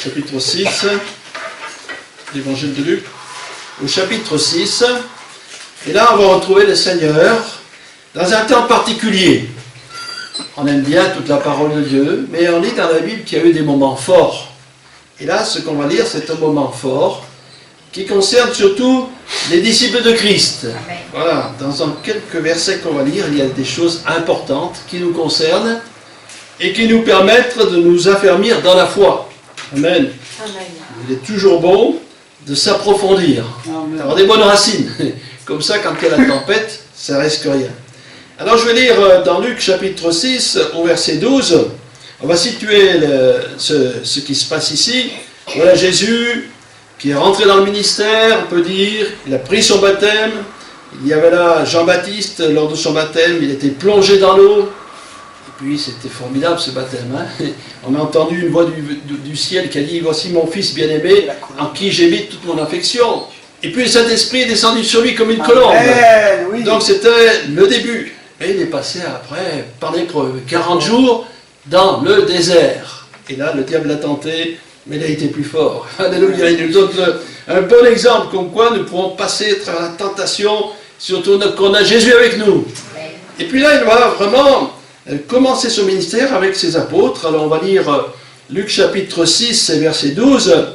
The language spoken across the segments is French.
chapitre 6, l'évangile de Luc, au chapitre 6. Et là, on va retrouver le Seigneur dans un temps particulier. On aime bien toute la parole de Dieu, mais on lit dans la Bible qu'il y a eu des moments forts. Et là, ce qu'on va lire, c'est un moment fort qui concerne surtout les disciples de Christ. Amen. Voilà, dans quelques versets qu'on va lire, il y a des choses importantes qui nous concernent et qui nous permettent de nous affermir dans la foi. Amen. Amen. Il est toujours bon de s'approfondir, d'avoir des bonnes racines. Comme ça, quand il y a la tempête, ça risque rien. Alors, je vais lire dans Luc chapitre 6, au verset 12. On va situer ce qui se passe ici. Voilà Jésus qui est rentré dans le ministère, on peut dire. Il a pris son baptême. Il y avait là Jean-Baptiste, lors de son baptême, il était plongé dans l'eau. Et puis, c'était formidable ce baptême. Hein. On a entendu une voix du ciel qui a dit « Voici mon fils bien-aimé, en qui j'ai mis toute mon affection. » Et puis, le Saint-Esprit est descendu sur lui comme une colombe. Oui. Donc, c'était le début. Et il est passé après, par l'épreuve, 40 jours dans le désert. Et là, le diable l'a tenté, mais il a été plus fort. Alléluia. Il nous donne un bon exemple comme quoi nous pourrons passer à travers la tentation, surtout qu'on a Jésus avec nous. Et puis là, il va vraiment commencer son ministère avec ses apôtres. Alors, on va lire Luc chapitre 6, verset 12.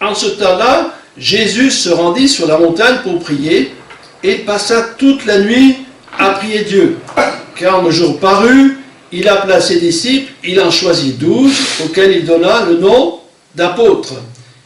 En ce temps-là, Jésus se rendit sur la montagne pour prier et passa toute la nuit à prier Dieu. Quand le jour parut, il appela ses disciples, il en choisit 12, auxquels il donna le nom d'apôtres.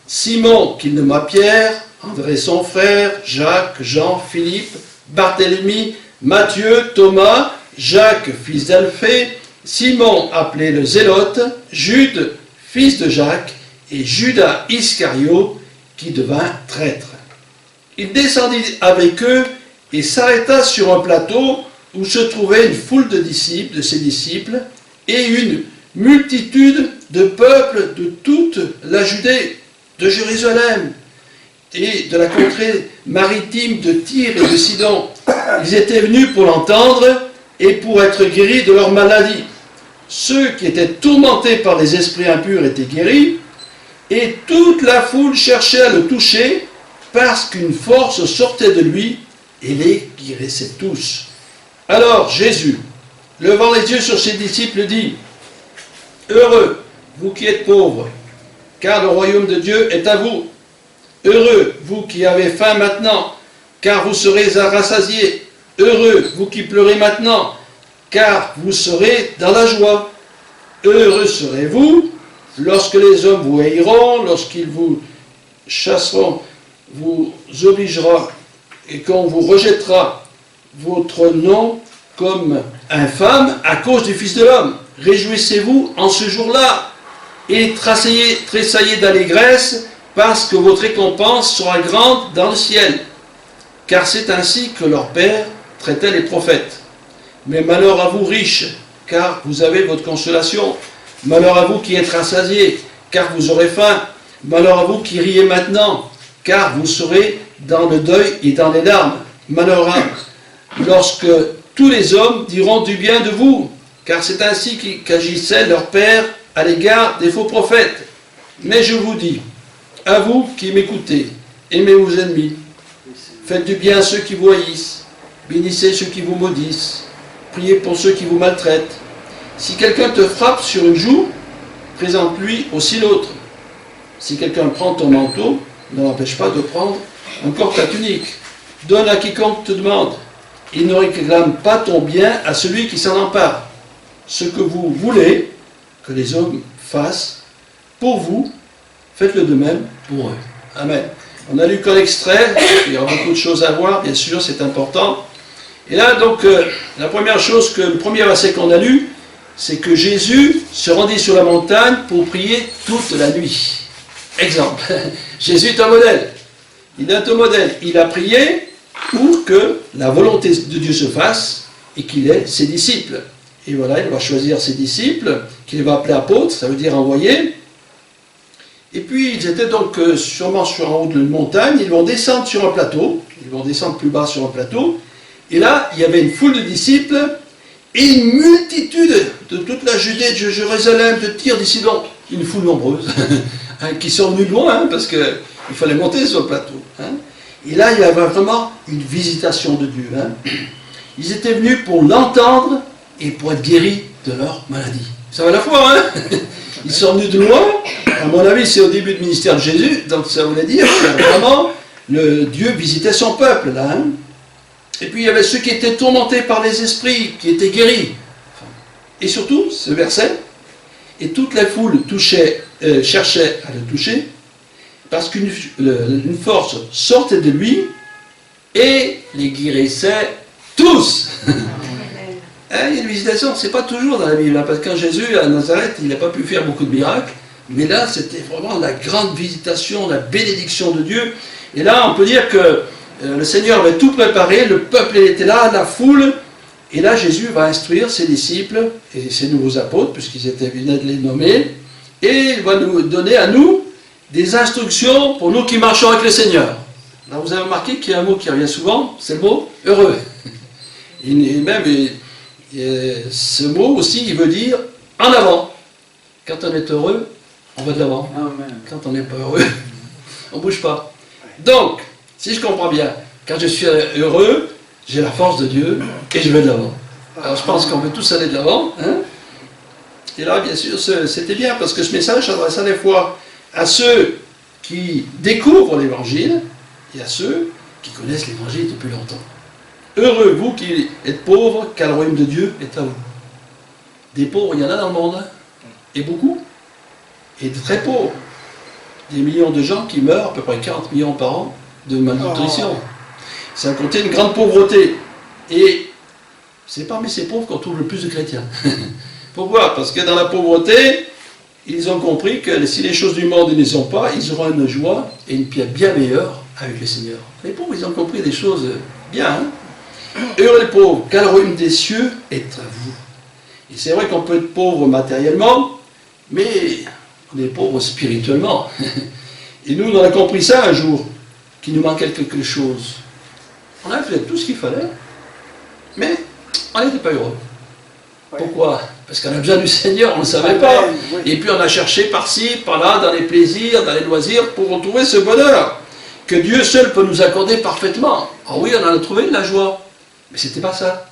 Simon, qu'il nomma Pierre, André son frère, Jacques, Jean, Philippe, Barthélemy, Matthieu, Thomas, Jacques, fils d'Alphée, Simon, appelé le Zélote, Jude, fils de Jacques, et Judas Iscario, qui devint traître. Il descendit avec eux et s'arrêta sur un plateau où se trouvait une foule de disciples, de ses disciples, et une multitude de peuples de toute la Judée, de Jérusalem, et de la contrée maritime de Tyr et de Sidon. Ils étaient venus pour l'entendre et pour être guéris de leur maladie. Ceux qui étaient tourmentés par les esprits impurs étaient guéris, et toute la foule cherchait à le toucher, parce qu'une force sortait de lui et les guérissait tous. Alors Jésus, levant les yeux sur ses disciples, dit « Heureux, vous qui êtes pauvres, car le royaume de Dieu est à vous. Heureux, vous qui avez faim maintenant, car vous serez rassasiés. Heureux, vous qui pleurez maintenant, car vous serez dans la joie. Heureux serez-vous lorsque les hommes vous haïront, lorsqu'ils vous chasseront, vous obligera et qu'on vous rejettera votre nom comme infâme à cause du Fils de l'homme. Réjouissez-vous en ce jour-là et tressaillez d'allégresse parce que votre récompense sera grande dans le ciel. Car c'est ainsi que leur Père traitait les prophètes. Mais malheur à vous riches, car vous avez votre consolation. Malheur à vous qui êtes rassasiés, car vous aurez faim. Malheur à vous qui riez maintenant, car vous serez dans le deuil et dans les larmes. Malheur à lorsque tous les hommes diront du bien de vous, car c'est ainsi qu'agissait leur Père à l'égard des faux prophètes. Mais je vous dis, à vous qui m'écoutez, aimez vos ennemis, faites du bien à ceux qui vous haïssent, bénissez ceux qui vous maudissent, priez pour ceux qui vous maltraitent. Si quelqu'un te frappe sur une joue, présente-lui aussi l'autre. Si quelqu'un prend ton manteau, ne l'empêche pas de prendre encore ta tunique. Donne à quiconque te demande. Il ne réclame pas ton bien à celui qui s'en empare. Ce que vous voulez que les hommes fassent pour vous, faites-le de même pour eux. Amen. On a lu qu'un extrait, il y aura beaucoup de choses à voir, bien sûr, c'est important. Et là, donc, la première chose, le premier verset qu'on a lu, c'est que Jésus se rendit sur la montagne pour prier toute la nuit. Exemple, Jésus est un modèle. Il est un modèle. Il a prié pour que la volonté de Dieu se fasse et qu'il ait ses disciples. Et voilà, il va choisir ses disciples, qu'il va appeler apôtres, ça veut dire envoyés. Et puis, ils étaient donc sûrement sur un haut d'une montagne, ils vont descendre sur un plateau, ils vont descendre plus bas sur un plateau, et là, il y avait une foule de disciples, et une multitude de toute la Judée, de Jérusalem, de Tyr, de Sidon. une foule nombreuse, hein, qui sont venus de loin, hein, parce qu'il fallait monter sur le plateau. Hein. Et là, il y avait vraiment une visitation de Dieu. Hein. Ils étaient venus pour l'entendre et pour être guéris de leur maladie. Ça va la foi, hein. Ils sont venus de loin. À mon avis, c'est au début du ministère de Jésus, donc ça voulait dire que vraiment, le Dieu visitait son peuple, là. Hein. Et puis il y avait ceux qui étaient tourmentés par les esprits, qui étaient guéris. Et surtout, ce verset, et toute la foule cherchait à le toucher, parce qu'une force sortait de lui et les guérissait tous. Hein, il y a une visitation, c'est pas toujours dans la Bible, hein, parce que quand Jésus à Nazareth, il n'a pas pu faire beaucoup de miracles, mais là, c'était vraiment la grande visitation, la bénédiction de Dieu. Et là, on peut dire que le Seigneur avait tout préparé, le peuple était là, la foule, et là, Jésus va instruire ses disciples et ses nouveaux apôtres, puisqu'ils venaient de les nommer, et il va nous donner à nous des instructions pour nous qui marchons avec le Seigneur. Là, vous avez remarqué qu'il y a un mot qui revient souvent, c'est le mot « heureux ». Et même, ce mot aussi, il veut dire « en avant ». Quand on est heureux, on va de l'avant. Quand on n'est pas heureux, on ne bouge pas. Donc, si je comprends bien, quand je suis heureux, j'ai la force de Dieu et je vais de l'avant. Alors je pense qu'on veut tous aller de l'avant. Hein? Et là, bien sûr, c'était bien parce que ce message s'adresse à la fois à ceux qui découvrent l'Évangile et à ceux qui connaissent l'Évangile depuis longtemps. Heureux, vous qui êtes pauvres, car le royaume de Dieu est à vous. Des pauvres, il y en a dans le monde, hein? Et beaucoup. Et de très pauvres. Des millions de gens qui meurent, à peu près 40 millions par an, de malnutrition. Ça a compté une grande pauvreté. Et c'est parmi ces pauvres qu'on trouve le plus de chrétiens. Pourquoi? Parce que dans la pauvreté, ils ont compris que si les choses du monde ne les ont pas, ils auront une joie et une paix bien meilleure avec le Seigneur. Les pauvres, ils ont compris des choses bien. Hein? Heureux les pauvres, car le royaume des cieux est à vous. Et c'est vrai qu'on peut être pauvre matériellement, mais on est pauvre spirituellement. Et nous, on a compris ça un jour, qu'il nous manquait quelque chose. On a fait tout ce qu'il fallait, mais on n'était pas heureux. Ouais. Pourquoi? Parce qu'on a besoin du Seigneur, on ne le savait pas. Oui. Et puis on a cherché par-ci, par-là, dans les plaisirs, dans les loisirs, pour retrouver ce bonheur que Dieu seul peut nous accorder parfaitement. Alors oui, on en a trouvé de la joie, mais ce n'était pas ça.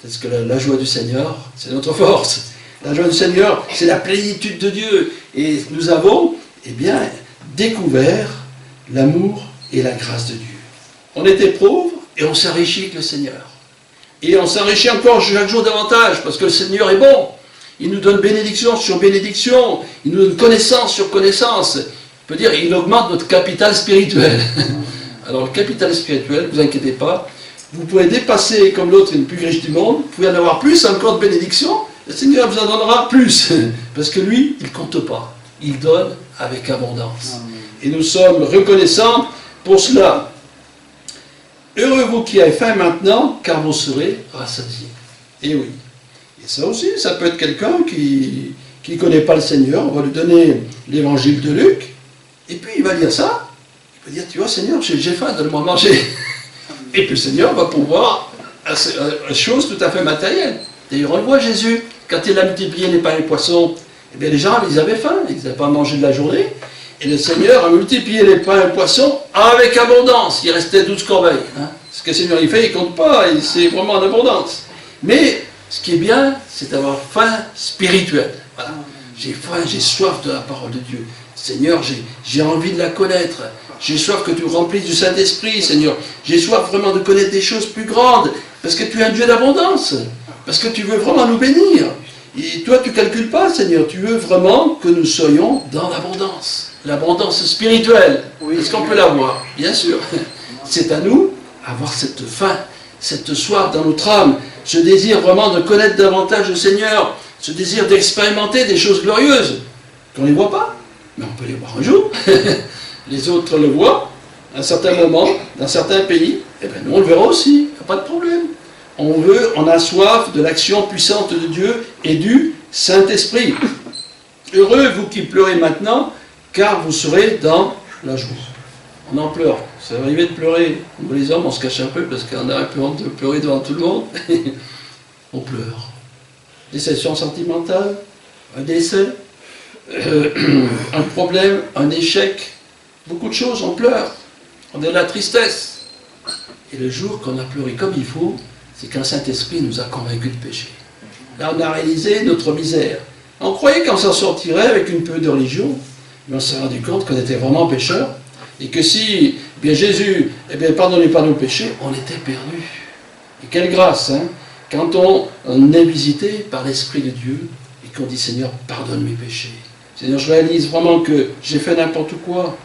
Parce que la joie du Seigneur, c'est notre force. La joie du Seigneur, c'est la plénitude de Dieu. Et nous avons, eh bien, découvert l'amour et la grâce de Dieu. On était pauvres et on s'enrichit avec le Seigneur. Et on s'enrichit encore chaque jour davantage, parce que le Seigneur est bon. Il nous donne bénédiction sur bénédiction, il nous donne connaissance sur connaissance. On peut dire, il augmente notre capital spirituel. Alors le capital spirituel, ne vous inquiétez pas, vous pouvez dépasser comme l'autre est le plus riche du monde, vous pouvez en avoir plus encore de bénédiction, le Seigneur vous en donnera plus, parce que lui, il ne compte pas, il donne avec abondance. Et nous sommes reconnaissants pour cela. Heureux vous qui avez faim maintenant, car vous serez rassasiés. Et oui. Et ça aussi, ça peut être quelqu'un qui ne connaît pas le Seigneur, on va lui donner l'évangile de Luc, et puis il va lire ça, il va dire, tu vois Seigneur, j'ai faim, donne-moi à manger. Et puis le Seigneur va pouvoir à chose tout à fait matérielle. D'ailleurs, on le voit Jésus, quand il a multiplié les pains et les poissons, eh bien les gens, ils avaient faim, ils n'avaient pas mangé de la journée, et le Seigneur a multiplié les pains et les poissons avec abondance. Il restait 12 corbeilles. Hein. Ce que le Seigneur il fait, il ne compte pas, c'est vraiment en abondance. Mais ce qui est bien, c'est d'avoir faim spirituelle. Voilà. J'ai faim, j'ai soif de la parole de Dieu. Seigneur, j'ai envie de la connaître. J'ai soif que tu remplisses du Saint-Esprit, Seigneur. J'ai soif vraiment de connaître des choses plus grandes, parce que tu es un Dieu d'abondance, parce que tu veux vraiment nous bénir. Et toi, tu ne calcules pas, Seigneur, tu veux vraiment que nous soyons dans l'abondance. L'abondance spirituelle. Oui, est-ce qu'on peut l'avoir? Bien sûr. C'est à nous avoir cette faim, cette soif dans notre âme, ce désir vraiment de connaître davantage le Seigneur, ce désir d'expérimenter des choses glorieuses, qu'on ne les voit pas, mais on peut les voir un jour. Les autres le voient, à un certain moment, dans certains pays, et bien nous on le verra aussi, il n'y a pas de problème. On a soif de l'action puissante de Dieu et du Saint-Esprit. Heureux vous qui pleurez maintenant, car vous serez dans la joie. On en pleure. Ça va arriver de pleurer. Nous les hommes, on se cache un peu parce qu'on a un peu honte de pleurer devant tout le monde. On pleure. Déception sentimentale, un décès, un problème, un échec, beaucoup de choses, on pleure, on a de la tristesse. Et le jour qu'on a pleuré comme il faut, c'est qu'un Saint-Esprit nous a convaincus de péché. Là, on a réalisé notre misère. On croyait qu'on s'en sortirait avec une peu de religion, mais on s'est rendu compte qu'on était vraiment pécheurs, et que si bien Jésus pardonnait pas nos péchés, on était perdus. Et quelle grâce, hein, quand on est visité par l'Esprit de Dieu, et qu'on dit Seigneur, pardonne mes péchés. Seigneur, je réalise vraiment que j'ai fait n'importe quoi,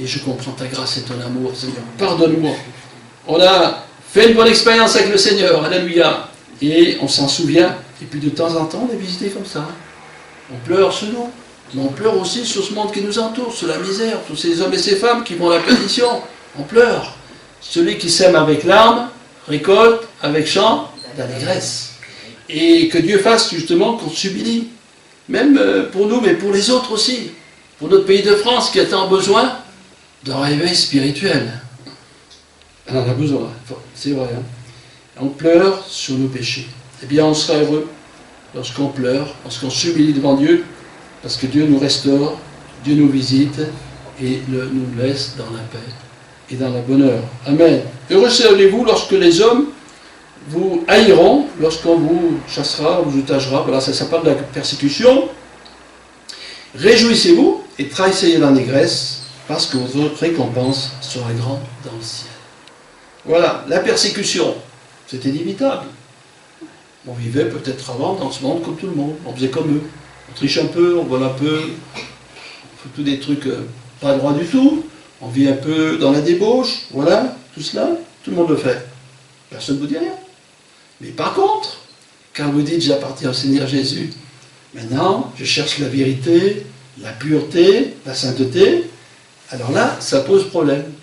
et je comprends ta grâce et ton amour, Seigneur, pardonne-moi. On a fait une bonne expérience avec le Seigneur, alléluia, et on s'en souvient, et puis de temps en temps, on est visité comme ça. On pleure sur nous, mais on pleure aussi sur ce monde qui nous entoure, sur la misère, tous ces hommes et ces femmes qui vont à la perdition. On pleure. Celui qui sème avec larmes, récolte avec chant d'allégresse. Et que Dieu fasse justement qu'on s'humilie, même pour nous, mais pour les autres aussi. Pour notre pays de France qui a tant besoin d'un réveil spirituel. On en a besoin, c'est vrai. Hein? On pleure sur nos péchés. Eh bien, on sera heureux lorsqu'on pleure, lorsqu'on s'humilie devant Dieu, parce que Dieu nous restaure, Dieu nous visite et nous laisse dans la paix et dans le bonheur. Amen. Heureux serez-vous lorsque les hommes vous haïront, lorsqu'on vous chassera, vous outagera. Voilà, ça s'appelle la persécution. Réjouissez-vous et trahissez la négresse, parce que votre récompense sera grande dans le ciel. Voilà, la persécution, c'était inévitable. On vivait peut-être avant dans ce monde comme tout le monde, on faisait comme eux. On triche un peu, on vole un peu, on fait tous des trucs pas droits du tout, on vit un peu dans la débauche, voilà, tout cela, tout le monde le fait. Personne ne vous dit rien. Mais par contre, quand vous dites j'appartiens au Seigneur Jésus, maintenant je cherche la vérité, la pureté, la sainteté, alors là, ça pose problème.